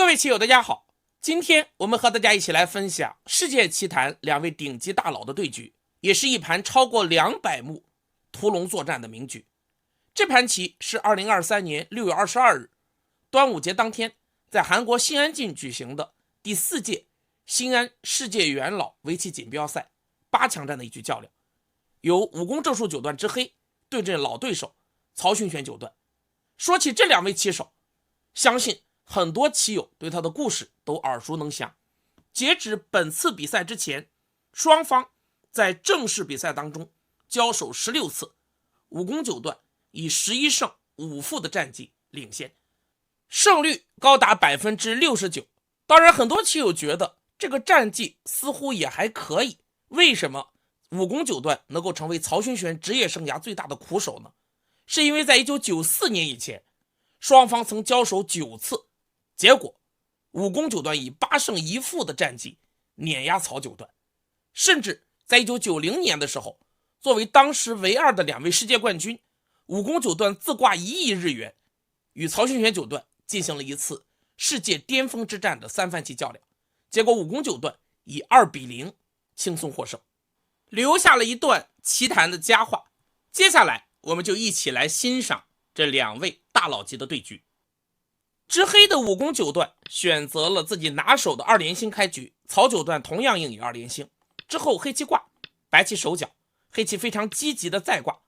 各位棋友大家好，今天我们和大家一起来分享世界棋坛两位顶级大佬的对局，也是一盘超过200目屠龙作战的名局。这盘棋是2023年6月22日端午节当天在韩国新安郡举行的第4届新安世界元老围棋锦标赛8强战的一局较量，由武功正数九段之黑对阵老对手曹勋玄九段。说起这两位棋手，相信很多棋友对他的故事都耳熟能详。截止本次比赛之前，双方在正式比赛当中交手16次，武功九段以11胜5负的战绩领先，胜率高达 69%。 当然很多棋友觉得这个战绩似乎也还可以，为什么武功九段能够成为曹勋玄职业生涯最大的苦手呢？是因为在1994年以前，双方曾交手9次，结果武功九段以8胜1负的战绩碾压曹九段。甚至在1990年的时候，作为当时唯二的2位世界冠军，武功九段自挂1亿日元，与曹勋玄九段进行了一次世界巅峰之战的3番棋较量，结果武功九段以2-0轻松获胜，留下了一段棋坛的佳话。接下来我们就一起来欣赏这两位大佬级的对局。执黑的武功九段选择了自己拿手的2连星开局，曹九段同样应以2连星，之后黑棋挂，白棋守角，黑棋非常积极的再挂。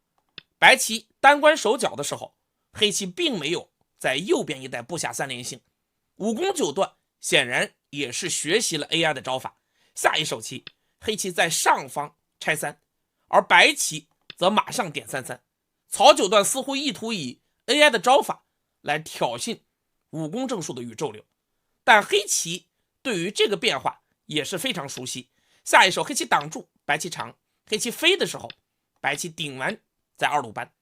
白棋单关守角的时候，黑棋并没有在右边一带布下3连星。武功九段显然也是学习了 AI 的招法，下一手棋黑棋在上方拆3，而白棋则马上点33。曹九段似乎意图以 AI 的招法来挑衅武功正数的宇宙流，但黑棋对于这个变化也是非常熟悉。下一手黑棋挡住，白棋长，黑棋飞的时候，白棋顶完在2路搬，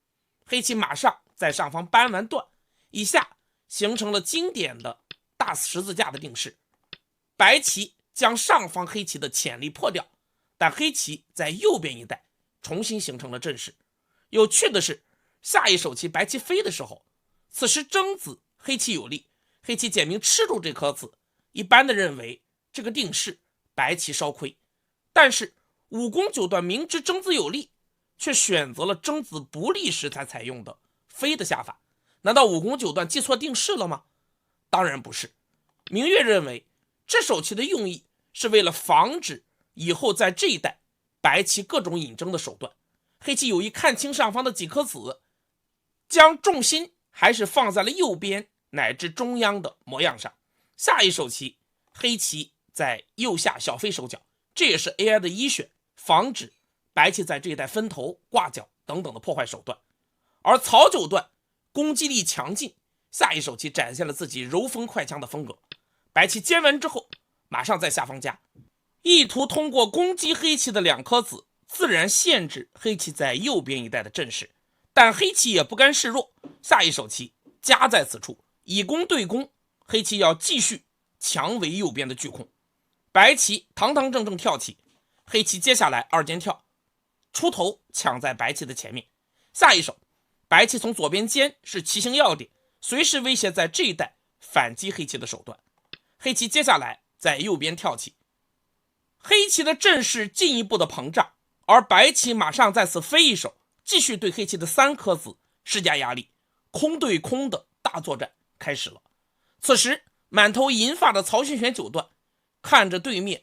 黑棋马上在上方搬完段，以下形成了经典的大十字架的定式。白棋将上方黑棋的潜力破掉，但黑棋在右边一带重新形成了阵势。有趣的是，下一手棋白棋飞的时候，此时争子黑棋有利，黑棋简明吃住这颗子，一般的认为这个定式白棋稍亏。但是武功九段明知争子有利，却选择了争子不利时才采用的飞的下法，难道武功九段记错定式了吗？当然不是。明月认为这手棋的用意是为了防止以后在这一带白棋各种引争的手段，黑棋有意看清上方的几颗子，将重心还是放在了右边乃至中央的模样上。下一手棋黑棋在右下小飞守角，这也是 AI 的一选，防止白棋在这一带分头挂角等等的破坏手段。而曹九段攻击力强劲，下一手棋展现了自己柔风快枪的风格，白棋尖完之后马上在下方加，意图通过攻击黑棋的2颗子自然限制黑棋在右边一带的阵势。但黑棋也不甘示弱，下一手棋加在此处，以攻对攻，黑棋要继续强围右边的巨空。白棋堂堂正正跳起，黑棋接下来2间跳，出头抢在白棋的前面。下一手白棋从左边尖是棋形要点，随时威胁在这一带反击黑棋的手段。黑棋接下来在右边跳起，黑棋的阵势进一步的膨胀，而白棋马上在此飞一手，继续对黑棋的3颗子施加压力，空对空的大作战开始了。此时满头银发的曹勋玄九段看着对面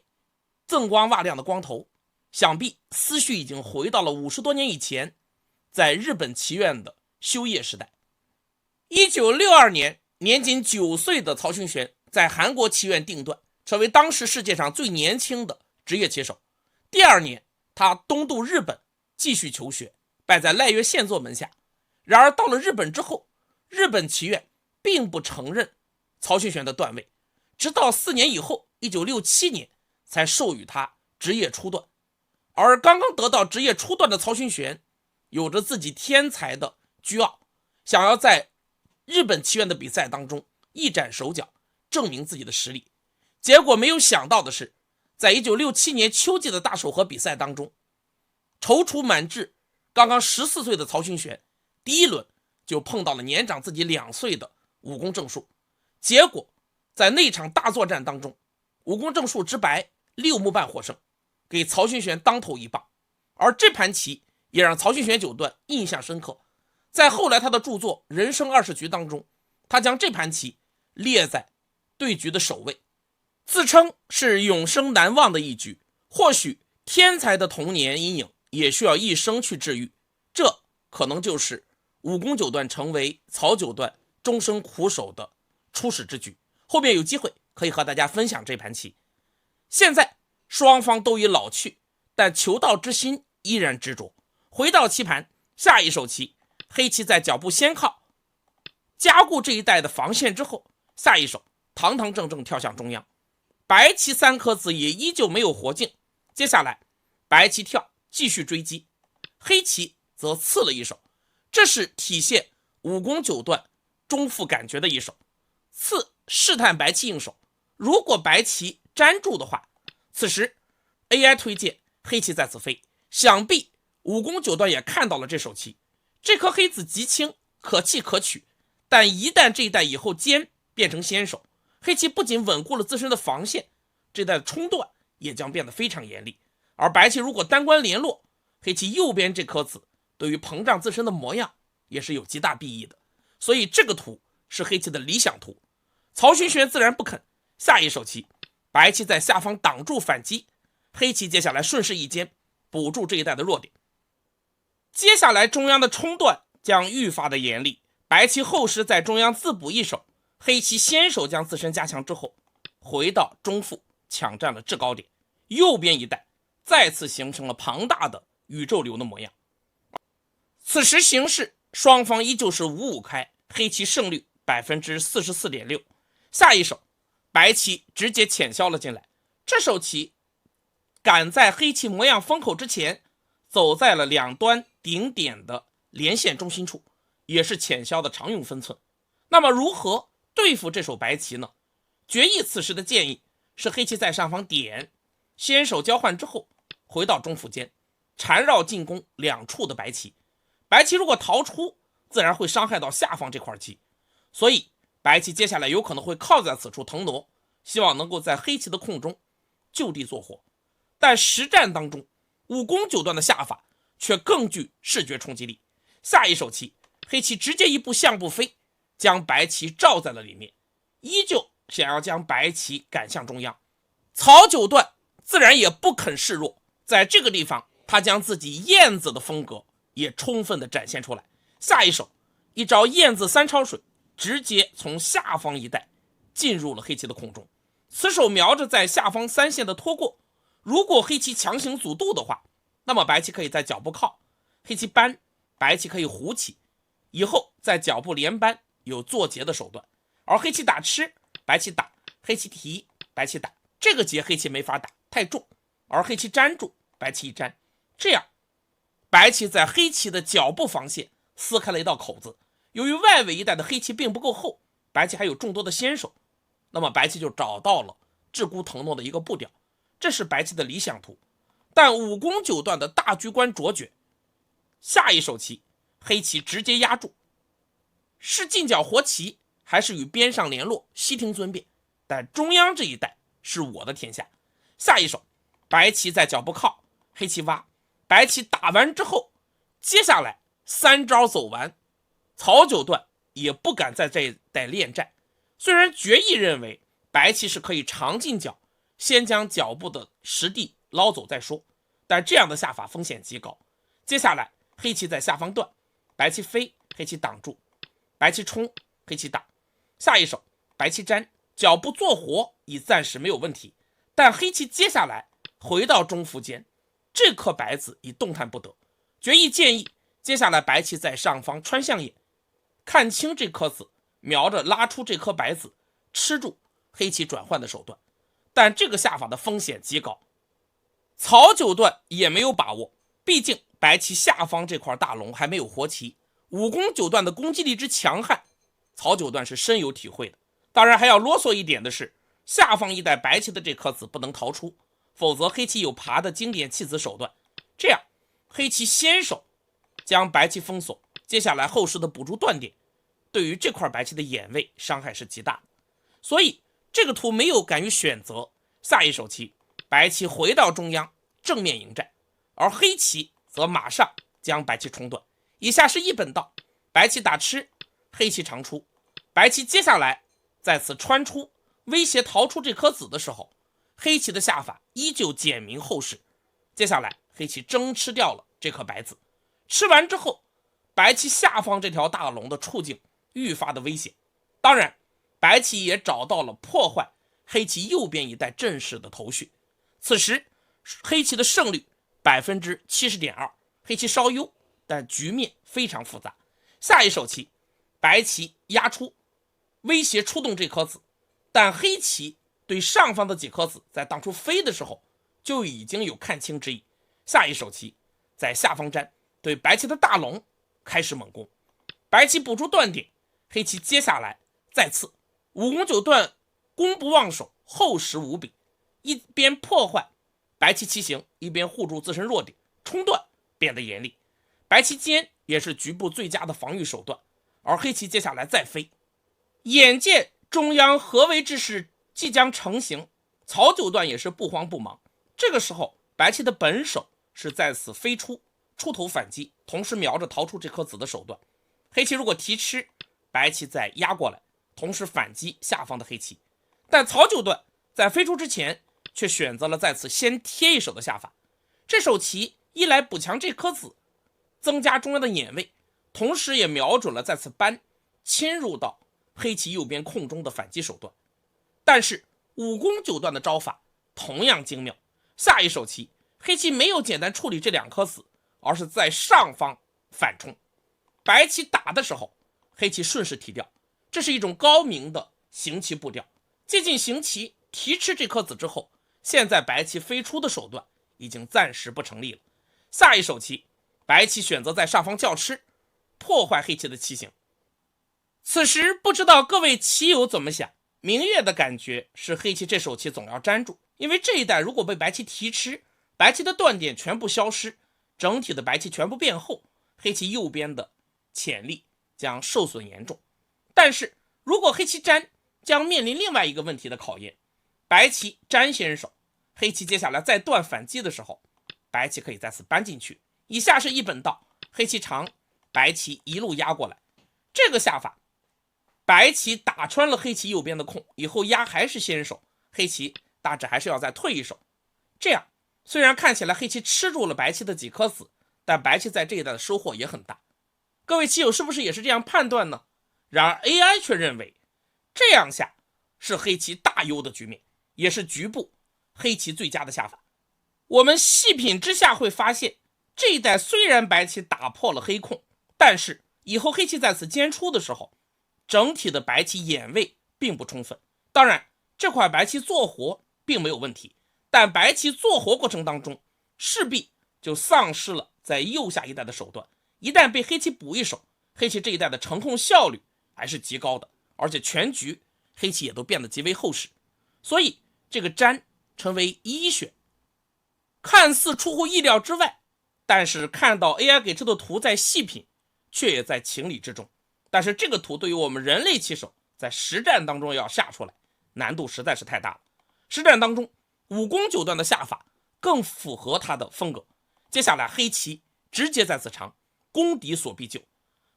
锃光瓦亮的光头，想必思绪已经回到了50多年以前在日本棋院的修业时代。1962年年仅9岁的曹勋玄在韩国棋院定段，成为当时世界上最年轻的职业棋手。第2年他东渡日本继续求学，拜在赖月宪作门下。然而到了日本之后，日本棋院并不承认曹勋玄的段位，直到4年以后1967年才授予他职业初段。而刚刚得到职业初段的曹勋玄有着自己天才的倨傲，想要在日本棋院的比赛当中一展手脚，证明自己的实力。结果没有想到的是，在1967年秋季的大手和比赛当中，踌躇满志刚刚14岁的曹勋玄第1轮就碰到了年长自己2岁的武功正数，结果在那场大作战当中，武功正数之白6目半获胜，给曹勋玄当头一棒。而这盘棋也让曹勋玄九段印象深刻，在后来他的著作《人生20局》当中，他将这盘棋列在对局的首位，自称是永生难忘的一局。或许天才的童年阴影也需要一生去治愈，这可能就是武功九段成为曹九段终生苦守的初始之举。后面有机会可以和大家分享这盘棋。现在双方都已老去，但求道之心依然执着。回到棋盘，下一手棋，黑棋在脚步先靠，加固这一带的防线之后，下一手堂堂正正跳向中央，白棋3颗子也依旧没有活境。接下来白棋跳继续追击，黑棋则刺了一手，这是体现武功九段中腹感觉的一手。刺试探白棋应手，如果白棋粘住的话，此时 AI 推荐黑棋在此飞。想必武功九段也看到了这手棋，这颗黑子极轻，可弃可取，但一旦这一带以后尖变成先手，黑棋不仅稳固了自身的防线，这一带的冲段也将变得非常严厉。而白棋如果单关联络，黑棋右边这颗子对于膨胀自身的模样也是有极大裨益的，所以这个图是黑棋的理想图。曹勋玄自然不肯，下一手棋白棋在下方挡住反击，黑棋接下来顺势一尖补住这一带的弱点。接下来中央的冲段将愈发的严厉，白棋后时在中央自补一手，黑棋先手将自身加强之后，回到中腹抢占了制高点，右边一带再次形成了庞大的宇宙流的模样。此时形势双方依旧是5-5开，黑棋胜率 44.6%。 下一手白棋直接潜消了进来，这手棋赶在黑棋模样封口之前，走在了两端顶点的连线中心处，也是潜消的常用分寸。那么如何对付这手白棋呢？决议此时的建议是黑棋在上方点，先手交换之后回到中腹间，缠绕进攻两处的白棋。白棋如果逃出，自然会伤害到下方这块棋，所以白棋接下来有可能会靠在此处腾挪，希望能够在黑棋的空中就地做活。但实战当中，武功九段的下法却更具视觉冲击力。下一手棋，黑棋直接一步象步飞，将白棋罩在了里面，依旧想要将白棋赶向中央。曹九段自然也不肯示弱，在这个地方他将自己燕子的风格也充分的展现出来。下一手一招燕子三抄水，直接从下方一带进入了黑棋的空中。此手瞄着在下方3线的拖过，如果黑棋强行阻渡的话，那么白棋可以在脚步靠，黑棋搬，白棋可以胡起，以后在脚步连扳有做劫的手段。而黑棋打吃，白棋打，黑棋提，白棋打，这个劫黑棋没法打，太重，而黑棋粘住，白棋一粘，这样白棋在黑棋的脚步防线撕开了一道口子。由于外围一带的黑棋并不够厚，白棋还有众多的先手，那么白棋就找到了鹧鸪腾挪的一个步调，这是白棋的理想图。但武功九段的大局观卓绝，下一手棋黑棋直接压住，是进角活棋还是与边上联络，悉听尊便，但中央这一带是我的天下。下一手白棋在脚步靠，黑棋挖，白棋打完之后，接下来3招走完，曹九段也不敢在这一带恋战。虽然决议认为白棋是可以长进角，先将脚步的实地捞走再说，但这样的下法风险极高。接下来黑棋在下方断，白棋飞，黑棋挡住，白棋冲，黑棋打。下一手白棋粘，脚步做活已暂时没有问题，但黑棋接下来回到中腹间，这颗白子已动弹不得。决议建议接下来白棋在上方穿象眼，看清这颗子，瞄着拉出这颗白子，吃住黑棋转换的手段。但这个下法的风险极高，曹九段也没有把握，毕竟白棋下方这块大龙还没有活棋，武功九段的攻击力之强悍，曹九段是深有体会的。当然还要啰嗦一点的是，下方一带白棋的这颗子不能逃出，否则黑棋有爬的经典弃子手段，这样黑棋先手将白棋封锁，接下来后世的补助断点，对于这块白棋的眼位伤害是极大的。所以这个图没有敢于选择，下一手棋白棋回到中央正面迎战，而黑棋则马上将白棋冲断。以下是一本道，白棋打吃，黑棋长出，白棋接下来再次穿出，威胁逃出这颗子的时候，黑棋的下法依旧简明厚实。接下来黑棋争吃掉了这颗白子，吃完之后，白棋下方这条大龙的处境愈发的危险。当然，白棋也找到了破坏黑棋右边一带阵势的头绪。此时黑棋的胜率 70.2%， 黑棋稍优，但局面非常复杂。下一手棋白棋压出，威胁出动这颗子，但黑棋对上方的几颗子在当初飞的时候就已经有看清之意。下一手棋在下方粘，对白棋的大龙开始猛攻，白棋补出断点，黑棋接下来再次五攻九段，攻不忘守，厚实无比，一边破坏白棋棋形，一边护住自身弱点，冲断变得严厉。白棋尖也是局部最佳的防御手段，而黑棋接下来再飞，眼见中央合围之势即将成型，曹九段也是不慌不忙。这个时候白棋的本手是在此飞出，出头反击，同时瞄着逃出这颗子的手段。黑棋如果提吃，白棋再压过来，同时反击下方的黑棋。但曹九段在飞出之前却选择了在此先贴一手的下法。这手棋一来补强这颗子，增加中央的眼位，同时也瞄准了再次搬侵入到黑棋右边空中的反击手段。但是五攻九段的招法同样精妙，下一手棋黑棋没有简单处理这两颗子，而是在上方反冲。白棋打的时候，黑棋顺势提掉，这是一种高明的行棋步调。接近行棋提吃这颗子之后，现在白棋飞出的手段已经暂时不成立了。下一手棋白棋选择在上方叫吃，破坏黑棋的棋形。此时不知道各位棋友怎么想，明月的感觉是黑棋这手棋总要粘住，因为这一带如果被白棋提吃，白棋的断点全部消失，整体的白棋全部变厚，黑棋右边的潜力将受损严重。但是如果黑棋粘，将面临另外一个问题的考验。白棋粘先手，黑棋接下来再断反击的时候，白棋可以再次搬进去。以下是一本道，黑棋长，白棋一路压过来。这个下法白棋打穿了黑棋右边的空，以后压还是先手，黑棋大致还是要再退一手。这样虽然看起来黑棋吃住了白棋的几颗子，但白棋在这一带的收获也很大。各位棋友是不是也是这样判断呢？然而 AI 却认为这样下是黑棋大优的局面，也是局部黑棋最佳的下法。我们细品之下会发现，这一带虽然白棋打破了黑空，但是以后黑棋在此尖出的时候，整体的白棋眼位并不充分。当然这块白棋做活并没有问题，但白棋做活过程当中势必就丧失了在右下一带的手段，一旦被黑棋补一手，黑棋这一带的成控效率还是极高的，而且全局黑棋也都变得极为厚实，所以这个粘成为一选。看似出乎意料之外，但是看到 AI 给出的图在细品，却也在情理之中。但是这个图对于我们人类棋手在实战当中要下出来，难度实在是太大了。实战当中五攻九段的下法更符合他的风格。接下来黑棋直接在此长，攻敌所必救。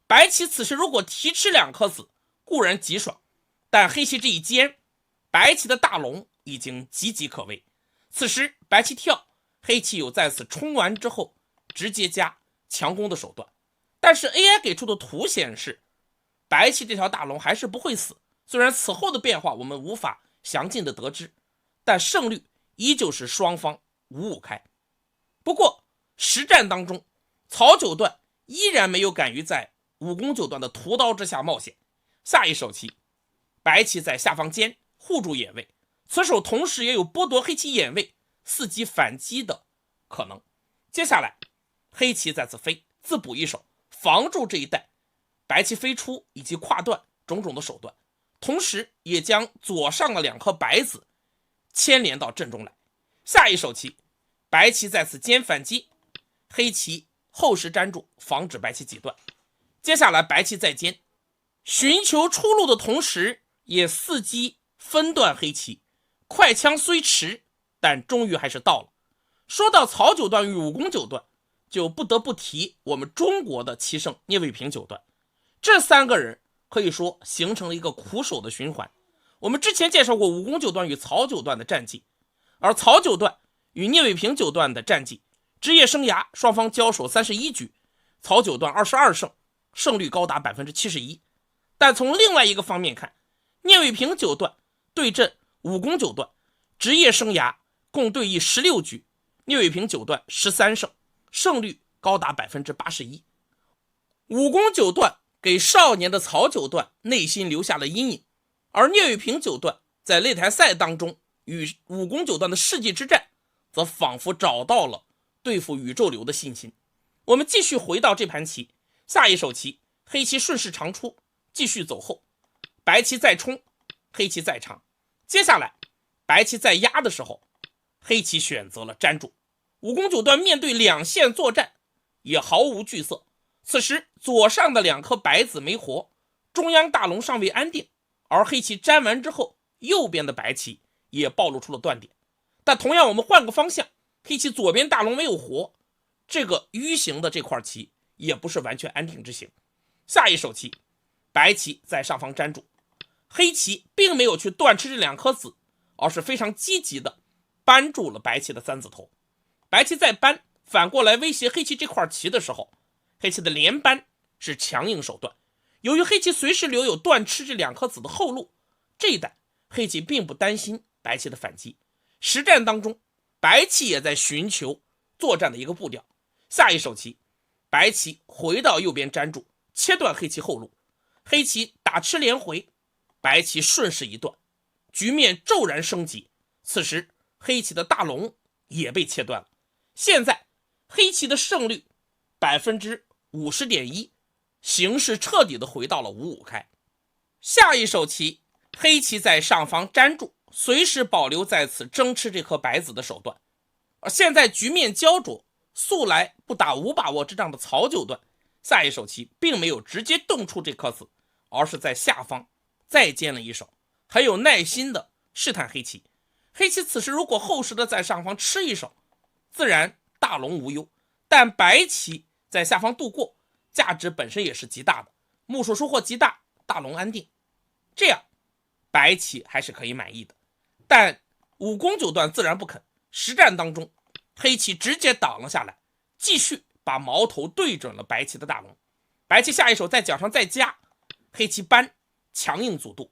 白棋此时如果提吃两颗子固然极爽，但黑棋这一尖，白棋的大龙已经岌岌可危。此时白棋跳，黑棋有在此冲完之后直接加强攻的手段。但是 AI 给出的图显示，白棋这条大龙还是不会死，虽然此后的变化我们无法详尽的得知，但胜率依旧是双方5-5开。不过实战当中，曹九段依然没有敢于在五攻九段的屠刀之下冒险。下一手棋白棋在下方尖护住眼位，此手同时也有剥夺黑棋眼位伺机反击的可能。接下来黑棋在此飞自补一手，防住这一带白棋飞出以及跨断种种的手段，同时也将左上的两颗白子牵连到阵中来。下一手棋白棋在此尖反击，黑棋厚实粘住，防止白棋挤断。接下来白棋再尖，寻求出路的同时也伺机分段黑棋，快枪虽迟，但终于还是到了。说到曹九段与武功九段，就不得不提我们中国的棋圣聂卫平九段。这三个人可以说形成了一个苦手的循环。我们之前介绍过武功九段与曹九段的战绩，而曹九段与聂卫平九段的战绩，职业生涯双方交手31局，曹九段22胜，胜率高达 71%。 但从另外一个方面看，聂卫平九段对阵武功九段，职业生涯共对弈16局，聂卫平九段13胜，胜率高达 81%。 武功九段给少年的曹九段内心留下了阴影，而聂卫平九段在擂台赛当中与武功九段的世纪之战，则仿佛找到了对付宇宙流的信心。我们继续回到这盘棋，下一手棋，黑棋顺势长出，继续走后，白棋再冲，黑棋再长。接下来白棋在压的时候，黑棋选择了粘住。武功九段面对两线作战也毫无惧色，此时左上的两颗白子没活，中央大龙尚未安定，而黑棋粘完之后，右边的白棋也暴露出了断点。但同样我们换个方向，黑棋左边大龙没有活，这个迂形的这块棋也不是完全安定之形。下一手棋，白棋在上方粘住，黑棋并没有去断吃这两颗子，而是非常积极的扳住了白棋的三子头。白棋在扳，反过来威胁黑棋这块棋的时候，黑棋的连扳是强硬手段。由于黑棋随时留有断吃这两颗子的后路，这一带黑棋并不担心白棋的反击。实战当中，白棋也在寻求作战的一个步调。下一手棋，白棋回到右边粘住，切断黑棋后路，黑棋打吃连回，白棋顺势一断，局面骤然升级。此时黑棋的大龙也被切断了，现在黑棋的胜率 50.1%， 形势彻底的回到了5-5开。下一手棋，黑棋在上方粘住，随时保留在此争吃这颗白子的手段。而现在局面焦灼，素来不打无把握之仗的曹九段，下一手棋并没有直接动出这颗子，而是在下方再煎了一手，很有耐心的试探黑棋。黑棋此时如果厚实的在上方吃一手，自然大龙无忧，但白棋在下方度过，价值本身也是极大的，目数收获极大，大龙安定，这样白棋还是可以满意的。但武功九段自然不肯，实战当中黑棋直接挡了下来，继续把矛头对准了白棋的大龙。白棋下一手在角上再加，黑棋扳，强硬阻渡。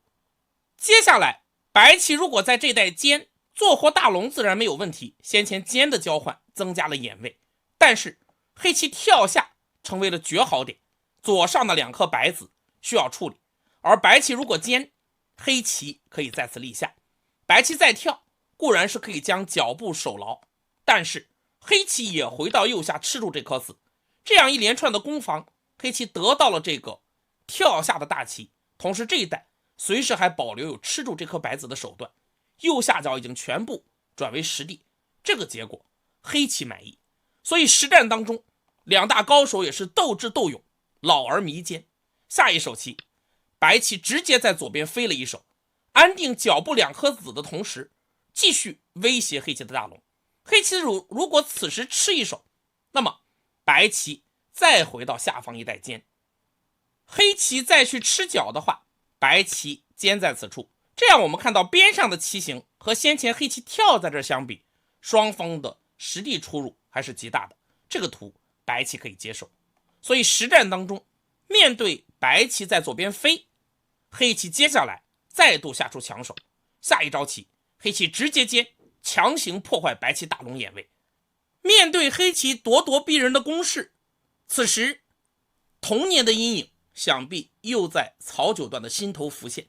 接下来白棋如果在这带尖，做活大龙自然没有问题，先前尖的交换增加了眼位，但是黑棋跳下成为了绝好点，左上的两颗白子需要处理，而白棋如果尖，黑棋可以再次立下。白棋再跳固然是可以将脚步守牢，但是黑棋也回到右下吃住这颗子，这样一连串的攻防，黑棋得到了这个跳下的大棋，同时这一带随时还保留有吃住这颗白子的手段，右下角已经全部转为实地，这个结果黑棋满意。所以实战当中两大高手也是斗智斗勇，老而弥坚。下一手棋，白棋直接在左边飞了一手，安定脚步两颗子的同时，继续威胁黑棋的大龙。黑棋如果此时吃一手，那么白棋再回到下方一带尖，黑棋再去吃角的话，白棋尖在此处。这样我们看到边上的棋形和先前黑棋跳在这相比，双方的实地出入还是极大的，这个图白棋可以接受。所以实战当中，面对白棋在左边飞，黑棋接下来再度下出强手，下一招棋黑棋直接尖，强行破坏白棋大龙眼位。面对黑棋咄咄逼人的攻势，此时童年的阴影想必又在曹九段的心头浮现，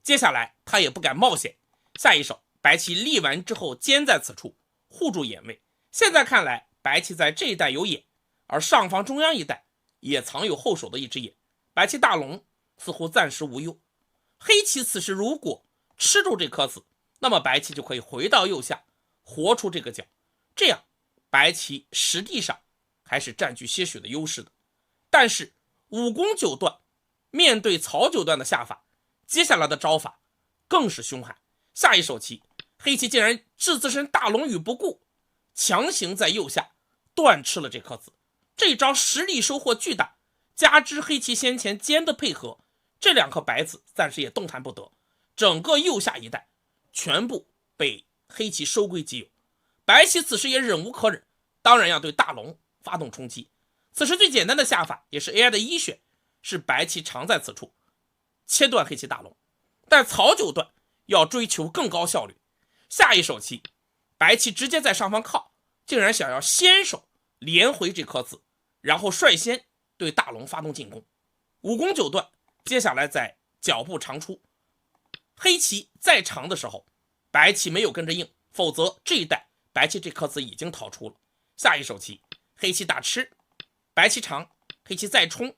接下来他也不敢冒险。下一手白棋立完之后尖在此处护住眼位，现在看来白棋在这一带有眼，而上方中央一带也藏有后手的一只眼，白棋大龙似乎暂时无忧。黑棋此时如果吃住这颗子，那么白棋就可以回到右下活出这个角，这样白棋实地上还是占据些许的优势的。但是武功九段面对曹九段的下法，接下来的招法更是凶悍。下一手棋，黑棋竟然置自身大龙于不顾，强行在右下断吃了这颗子。这一招实力收获巨大，加之黑棋先前间的配合，这两颗白子暂时也动弹不得，整个右下一带全部被黑棋收归己有。白棋此时也忍无可忍，当然要对大龙发动冲击。此时最简单的下法，也是 AI 的医学，是白棋常在此处切断黑棋大龙。但曹九段要追求更高效率，下一手棋白棋直接在上方靠，竟然想要先手连回这颗子，然后率先对大龙发动进攻。武功九段接下来在脚步长出，黑棋再长的时候，白棋没有跟着应，否则这一带白棋这颗子已经逃出了。下一手棋黑棋打吃，白棋长，黑棋再冲，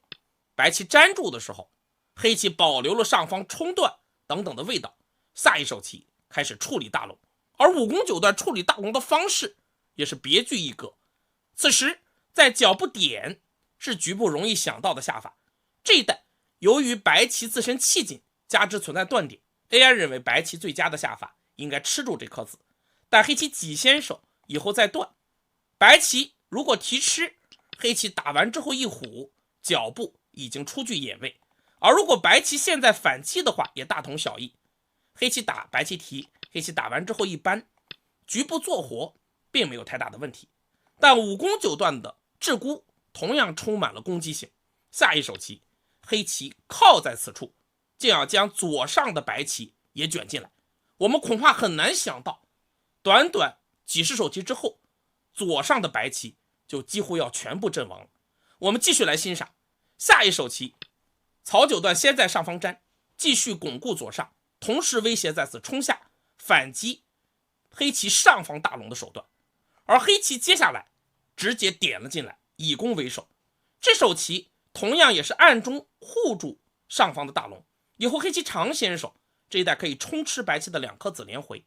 白棋粘住的时候，黑棋保留了上方冲断等等的味道。下一手棋开始处理大龙，而武功九段处理大龙的方式也是别具一格。此时在脚步点是局部容易想到的下法，这一带由于白棋自身气紧，加之存在断点， AI 认为白棋最佳的下法应该吃住这颗子，但黑棋挤先手以后再断。白棋如果提吃，黑棋打完之后一虎，脚步已经出具眼位，而如果白棋现在反击的话，也大同小异。黑棋打，白棋提，黑棋打完之后一扳，局部做活并没有太大的问题。但武功九段的陟孤同样充满了攻击性。下一手棋黑棋靠在此处，竟要将左上的白棋也卷进来。我们恐怕很难想到，短短几十手棋之后，左上的白棋就几乎要全部阵亡了。我们继续来欣赏下一手棋，曹九段先在上方粘，继续巩固左上，同时威胁在此冲下反击黑棋上方大龙的手段，而黑棋接下来直接点了进来，以攻为守。这手棋同样也是暗中护住上方的大龙，以后黑棋长先手，这一带可以冲吃白棋的两颗子连回。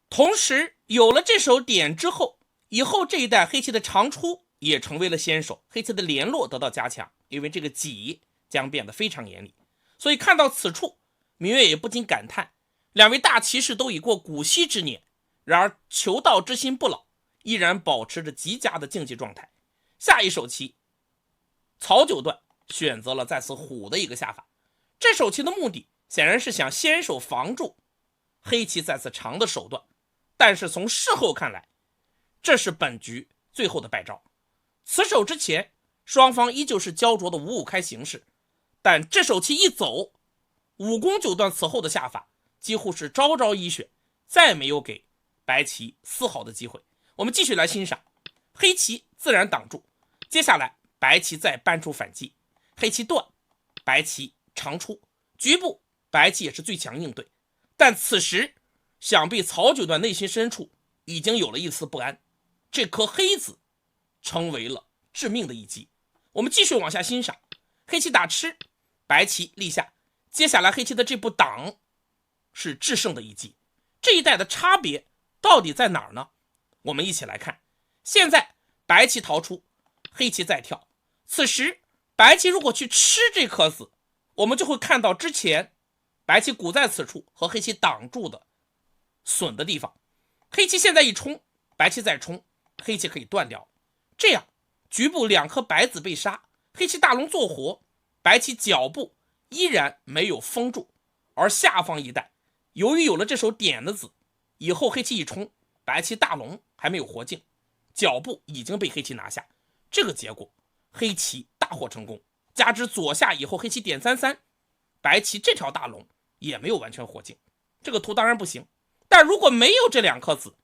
同时有了这手点之后，以后这一带黑棋的长出也成为了先手，黑棋的联络得到加强，因为这个挤将变得非常严厉。所以看到此处，明月也不禁感叹，两位大棋士都已过古稀之年，然而求道之心不老，依然保持着极佳的竞技状态。下一手棋曹九段选择了在此虎的一个下法，这手棋的目的显然是想先手防住黑棋在此长的手段，但是从事后看来，这是本局最后的败招。此手之前双方依旧是焦灼的5-5开形势，但这手棋一走，武功九段此后的下法几乎是招招一选，再没有给白棋丝毫的机会。我们继续来欣赏，黑棋自然挡住，接下来白棋再搬出反击，黑棋断，白棋长出，局部白棋也是最强应对。但此时想必曹九段内心深处已经有了一丝不安，这颗黑子成为了致命的一击。我们继续往下欣赏，黑棋打吃，白棋立下，接下来黑棋的这步挡是制胜的一击。这一带的差别到底在哪儿呢？我们一起来看。现在白棋逃出，黑棋再跳，此时白棋如果去吃这颗子，我们就会看到之前白棋鼓在此处和黑棋挡住的损的地方。黑棋现在一冲，白棋再冲，黑棋可以断掉，这样局部两颗白子被杀，黑棋大龙做活，白棋脚步依然没有封住，而下方一带由于有了这手点的子，以后黑棋一冲，白棋大龙还没有活境，脚步已经被黑棋拿下。这个结果黑棋大获成功，加之左下以后黑棋点33，白棋这条大龙也没有完全活境。这个图当然不行，但如果没有这两颗子，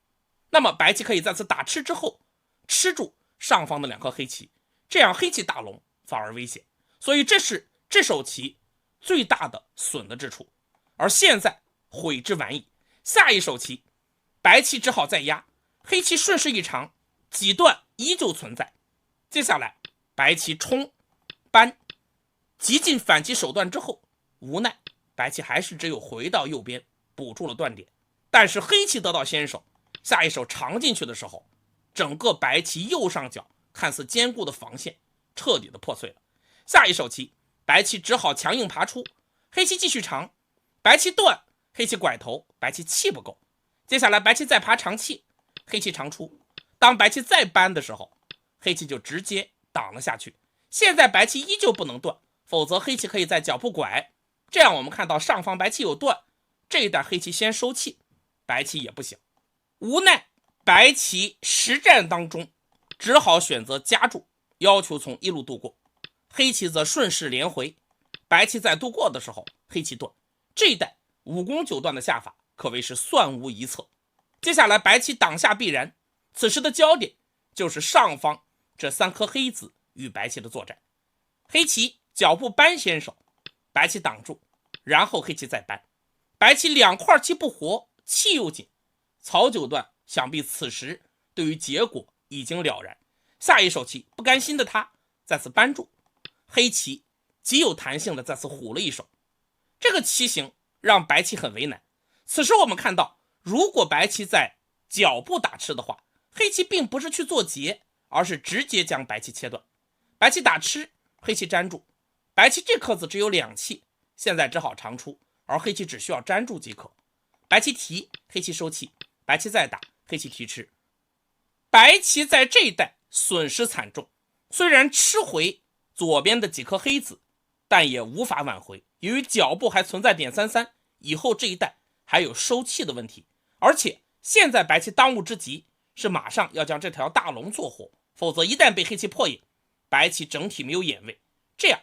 那么白棋可以在此打吃之后吃住上方的两颗黑棋，这样黑棋大龙反而危险。所以这是这手棋最大的损的之处，而现在悔之晚矣。下一手棋白棋只好再压，黑棋顺势一长，几段依旧存在。接下来白棋冲扳，极尽反击手段之后，无奈白棋还是只有回到右边补住了断点。但是黑棋得到先手，下一手长进去的时候，整个白棋右上角看似坚固的防线彻底的破碎了。下一手棋白棋只好强硬爬出，黑棋继续长，白棋断，黑棋拐头，白棋气不够。接下来白棋再爬长气，黑棋长出。当白棋再扳的时候，黑棋就直接挡了下去。现在白棋依旧不能断，否则黑棋可以在脚步拐。这样我们看到上方白棋有断，这一带黑棋先收气，白棋也不行。无奈白棋实战当中只好选择夹住，要求从一路渡过。黑棋则顺势连回，白棋在渡过的时候，黑棋断。这一带5攻9断的下法可谓是算无一策。接下来白棋挡下必然，此时的焦点就是上方这3颗黑子与白棋的作战。黑棋脚步扳先手，白棋挡住，然后黑棋再扳。白棋2块棋不活，气又紧，曹九段想必此时对于结果已经了然。下一手棋不甘心的他再次扳住，黑棋极有弹性的再次虎了一手。这个棋形让白棋很为难。此时我们看到，如果白棋在脚步打吃的话，黑棋并不是去做劫，而是直接将白棋切断。白棋打吃，黑棋粘住，白棋这颗子只有2气，现在只好长出，而黑棋只需要粘住即可。白棋提，黑棋收气，白棋再打，黑棋提吃。白棋在这一带损失惨重，虽然吃回左边的几颗黑子，但也无法挽回。由于脚步还存在点33，以后这一带还有收气的问题，而且现在白棋当务之急是马上要将这条大龙做活，否则一旦被黑棋破眼，白棋整体没有眼位，这样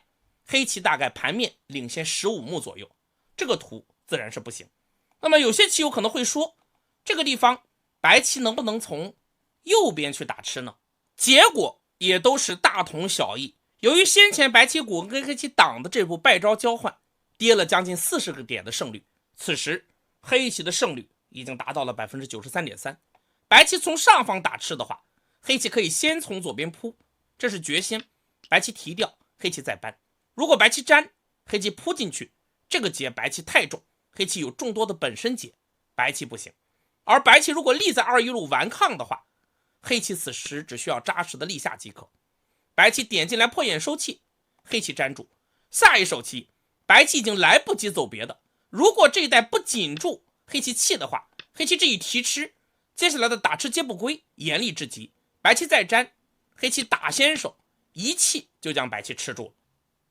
黑棋大概盘面领先15目左右，这个图自然是不行。那么有些棋友可能会说，这个地方白棋能不能从右边去打吃呢？结果也都是大同小异。由于先前白棋谷跟黑棋挡的这步败招交换跌了将近40个点的胜率，此时黑棋的胜率已经达到了 93.3%。 白棋从上方打吃的话，黑棋可以先从左边扑，这是绝先，白棋提掉，黑棋再扳。如果白棋粘，黑棋扑进去，这个劫白棋太重，黑棋有众多的本身劫，白棋不行。而白棋如果立在2一路顽抗的话，黑棋此时只需要扎实的立下即可。白棋点进来破眼收气，黑棋粘住。下一手棋白棋已经来不及走别的，如果这一带不紧住黑棋气的话，黑棋这一提吃，接下来的打吃皆不归，严厉至极。白棋再粘，黑棋打先手，一气就将白棋吃住了。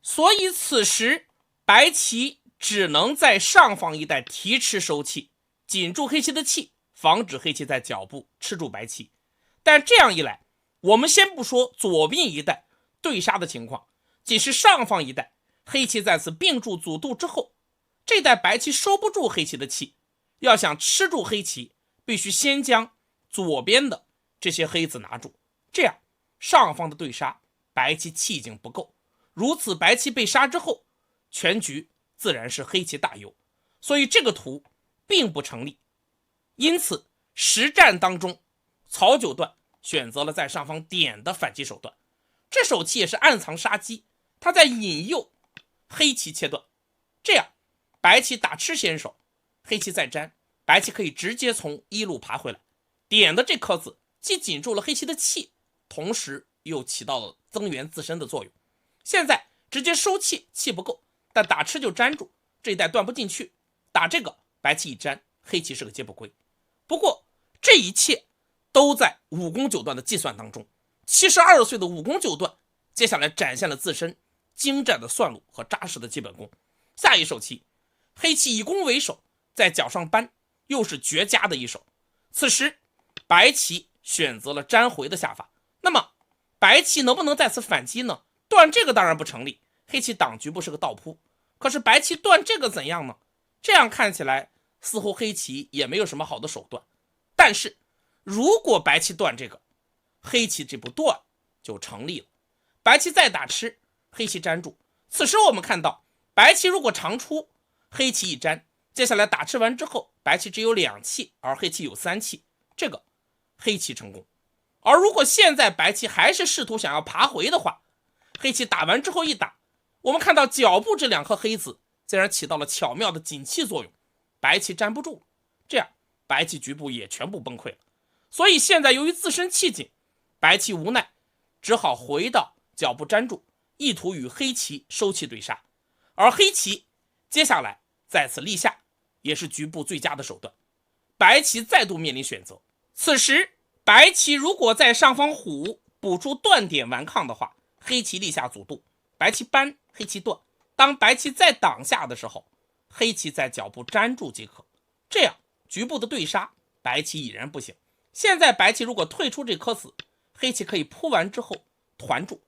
所以此时白棋只能在上方一带提吃收气，紧住黑棋的气，防止黑棋在脚步吃住白棋。但这样一来，我们先不说左边一带对杀的情况，仅是上方一带黑棋在此并住阻渡之后，这带白棋收不住黑棋的气，要想吃住黑棋，必须先将左边的这些黑子拿住，这样上方的对杀白棋气已经不够，如此白棋被杀之后，全局自然是黑棋大优，所以这个图并不成立。因此实战当中，曹九段选择了在上方点的反击手段，这手棋也是暗藏杀机，他在引诱黑棋切断，这样白棋打吃先手，黑棋再粘，白棋可以直接从一路爬回来。点的这颗子既紧住了黑棋的气，同时又起到了增援自身的作用。现在直接收气，气不够，但打吃就粘住，这一带断不进去，打这个白棋一粘，黑棋是个皆不归。不过这一切都在5攻9断的计算当中。72岁的5攻9断，接下来展现了自身精湛的算路和扎实的基本功。下一手棋，黑棋以攻为守，在脚上扳，又是绝佳的一手。此时白棋选择了粘回的下法，那么白棋能不能在此反击呢？断这个当然不成立，黑棋挡局部是个倒扑，可是白棋断这个怎样呢？这样看起来似乎黑棋也没有什么好的手段。但是如果白棋断这个，黑棋这步断就成立了。白棋再打吃，黑棋粘住。此时我们看到白棋如果长出，黑棋一粘，接下来打吃完之后，白棋只有2气，而黑棋有3气，这个黑棋成功。而如果现在白棋还是试图想要爬回的话，黑棋打完之后一打，我们看到脚部这2颗黑子竟然起到了巧妙的紧气作用，白棋粘不住，这样白棋局部也全部崩溃了。所以现在由于自身气紧，白棋无奈只好回到脚步粘住，意图与黑棋收气对杀。而黑棋接下来在此立下，也是局部最佳的手段。白棋再度面临选择，此时白棋如果在上方虎补出断点顽抗的话，黑棋立下阻度，白棋扳，黑棋断。当白棋再挡下的时候，黑棋在脚部粘住即可。这样局部的对杀，白棋已然不行。现在白棋如果退出这颗子，黑棋可以扑完之后团住，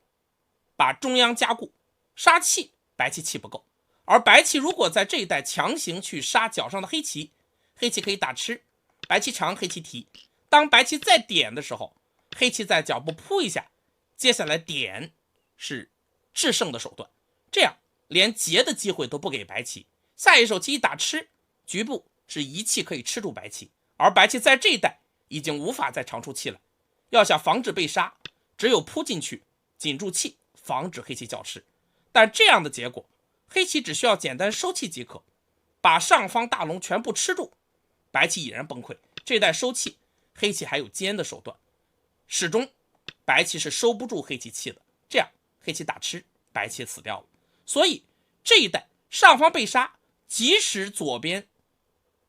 把中央加固，杀气，白棋气不够。而白棋如果在这一带强行去杀脚上的黑棋，黑棋可以打吃，白棋长，黑棋提。当白棋再点的时候，黑棋在脚部扑一下，接下来点是制胜的手段，这样连劫的机会都不给白棋。下一手棋一打吃，局部是一气可以吃住白棋，而白棋在这一带已经无法再长出气来。要想防止被杀，只有扑进去紧住气，防止黑棋叫吃。但这样的结果，黑棋只需要简单收气即可，把上方大龙全部吃住，白棋已然崩溃。这代收气，黑棋还有尖的手段，始终白棋是收不住黑棋气的，这样黑棋打吃，白棋死掉了。所以这一代上方被杀，即使左边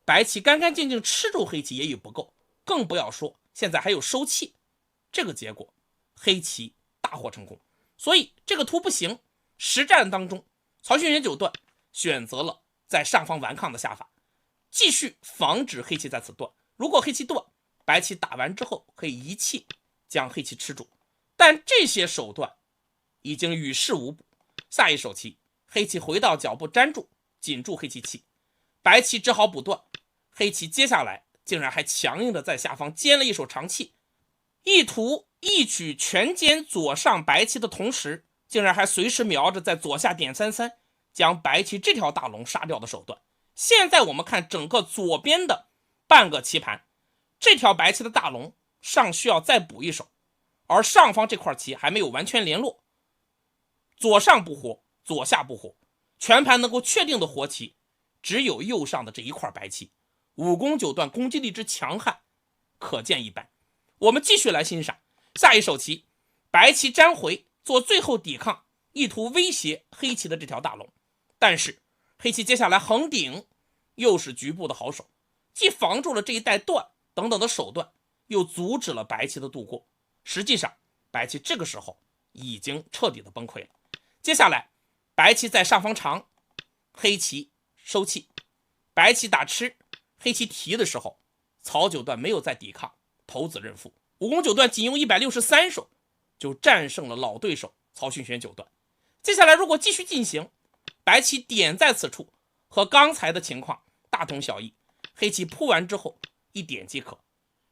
白棋干干净净吃住黑棋也已不够，更不要说现在还有收气，这个结果黑棋大获成功。所以这个图不行，实战当中曹勋元九段选择了在上方顽抗的下法，继续防止黑棋在此断。如果黑棋断，白棋打完之后可以一气将黑棋吃住，但这些手段已经与事无补。下一手棋，黑棋回到脚部粘住，紧住黑棋气，白棋只好补断。黑棋接下来竟然还强硬的在下方尖了一手长气，意图一举全歼左上白棋的同时，竟然还随时瞄着在左下点33，将白棋这条大龙杀掉的手段。现在我们看整个左边的半个棋盘，这条白棋的大龙尚需要再补一手，而上方这块棋还没有完全联络，左上不活，左下不活，全盘能够确定的活棋只有右上的这一块白棋。武功九段攻击力之强悍可见一斑。我们继续来欣赏下一手棋，白棋粘回做最后抵抗，意图威胁黑棋的这条大龙。但是黑棋接下来横顶又是局部的好手，既防住了这一带断等等的手段，又阻止了白棋的渡过。实际上白棋这个时候已经彻底的崩溃了。接下来白棋在上方长，黑棋收气，白棋打吃，黑棋提的时候，曹九段没有再抵抗，投子认负。武功九段仅用163手就战胜了老对手曹勋玄九段。接下来如果继续进行，白棋点在此处，和刚才的情况大同小异，黑棋扑完之后一点即可。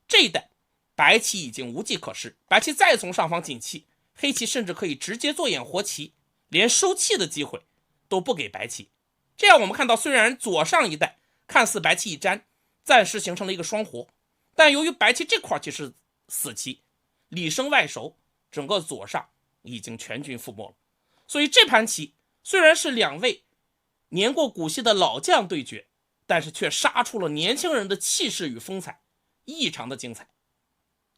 这一带白棋已经无计可施，白棋再从上方紧气，黑棋甚至可以直接做眼活棋，连收气的机会都不给白棋。这样我们看到，虽然左上一带看似白棋一粘，暂时形成了一个双活，但由于白棋这块棋是死棋，里生外熟，整个左上已经全军覆没了。所以这盘棋虽然是两位年过古稀的老将对决，但是却杀出了年轻人的气势与风采，异常的精彩。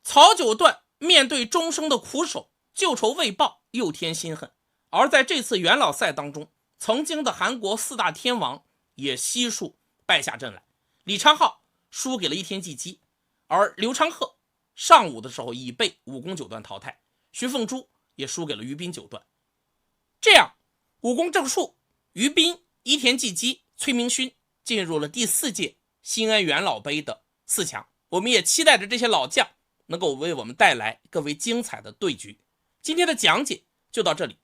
曹九段面对终生的苦守，旧仇未报，又添新恨。而在这次元老赛当中，曾经的韩国四大天王也悉数败下阵来。李昌镐输给了一天纪基，而刘昌鹤上午的时候已被武功九段淘汰，徐凤珠也输给了于斌九段。这样武功正数、于斌、伊田纪基、崔明勋进入了第4届新安元老杯的4强。我们也期待着这些老将能够为我们带来更为精彩的对局。今天的讲解就到这里，